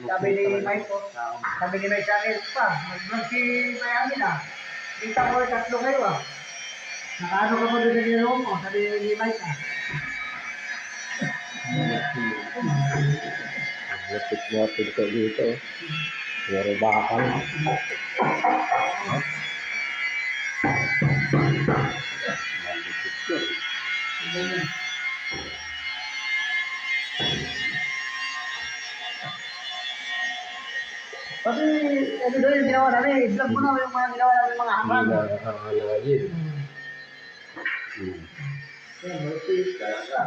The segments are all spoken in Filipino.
Sabi ni Mike po, sabi ni Mike sa akin, pa, mag-vlog si Miami na. Kita ko, tatlo kayo ah. Nakaano ka pa doon sa ginawa mo, sabi ni Mike ah. Lapit-lapit ko dito. Pero bakal. Malipit ko. Pati, ano doon yung ginawa namin, i-vlog mo na yung mga ginawa namin mga hanggang. Hinahangayin. Yan, malipit talaga.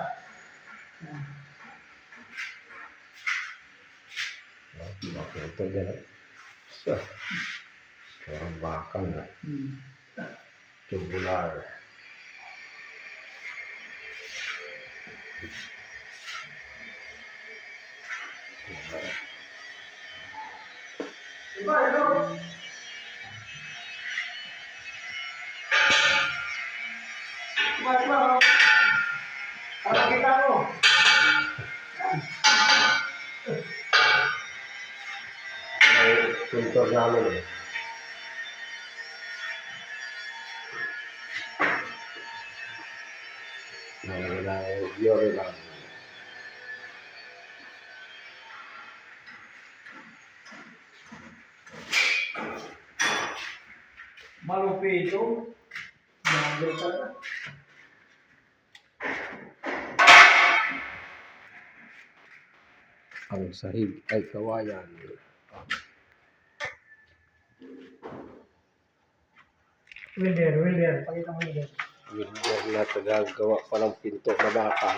Bakit ito gano'n? Parang bakal na. Tubular. Diba, ito? Diba, para kita ko. Pintor namin eh. Yore lang. Malupito. Mahal talaga. Ang sahig ay kawayan. Wilder. Pakita mo Wilder. Wilder na tagagawa pa ng pinto na bakal.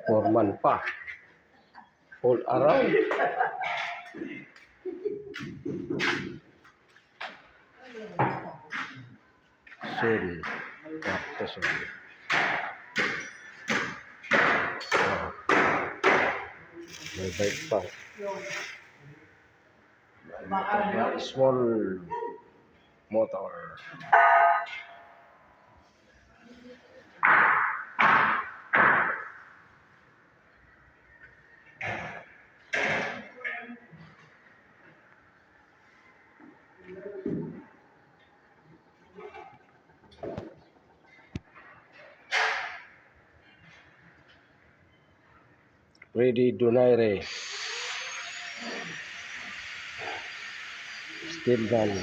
Foreman pa. All around. Sorry. Kapta sorry. May bike pa. Small motor. Ready Donaire. Steel gun.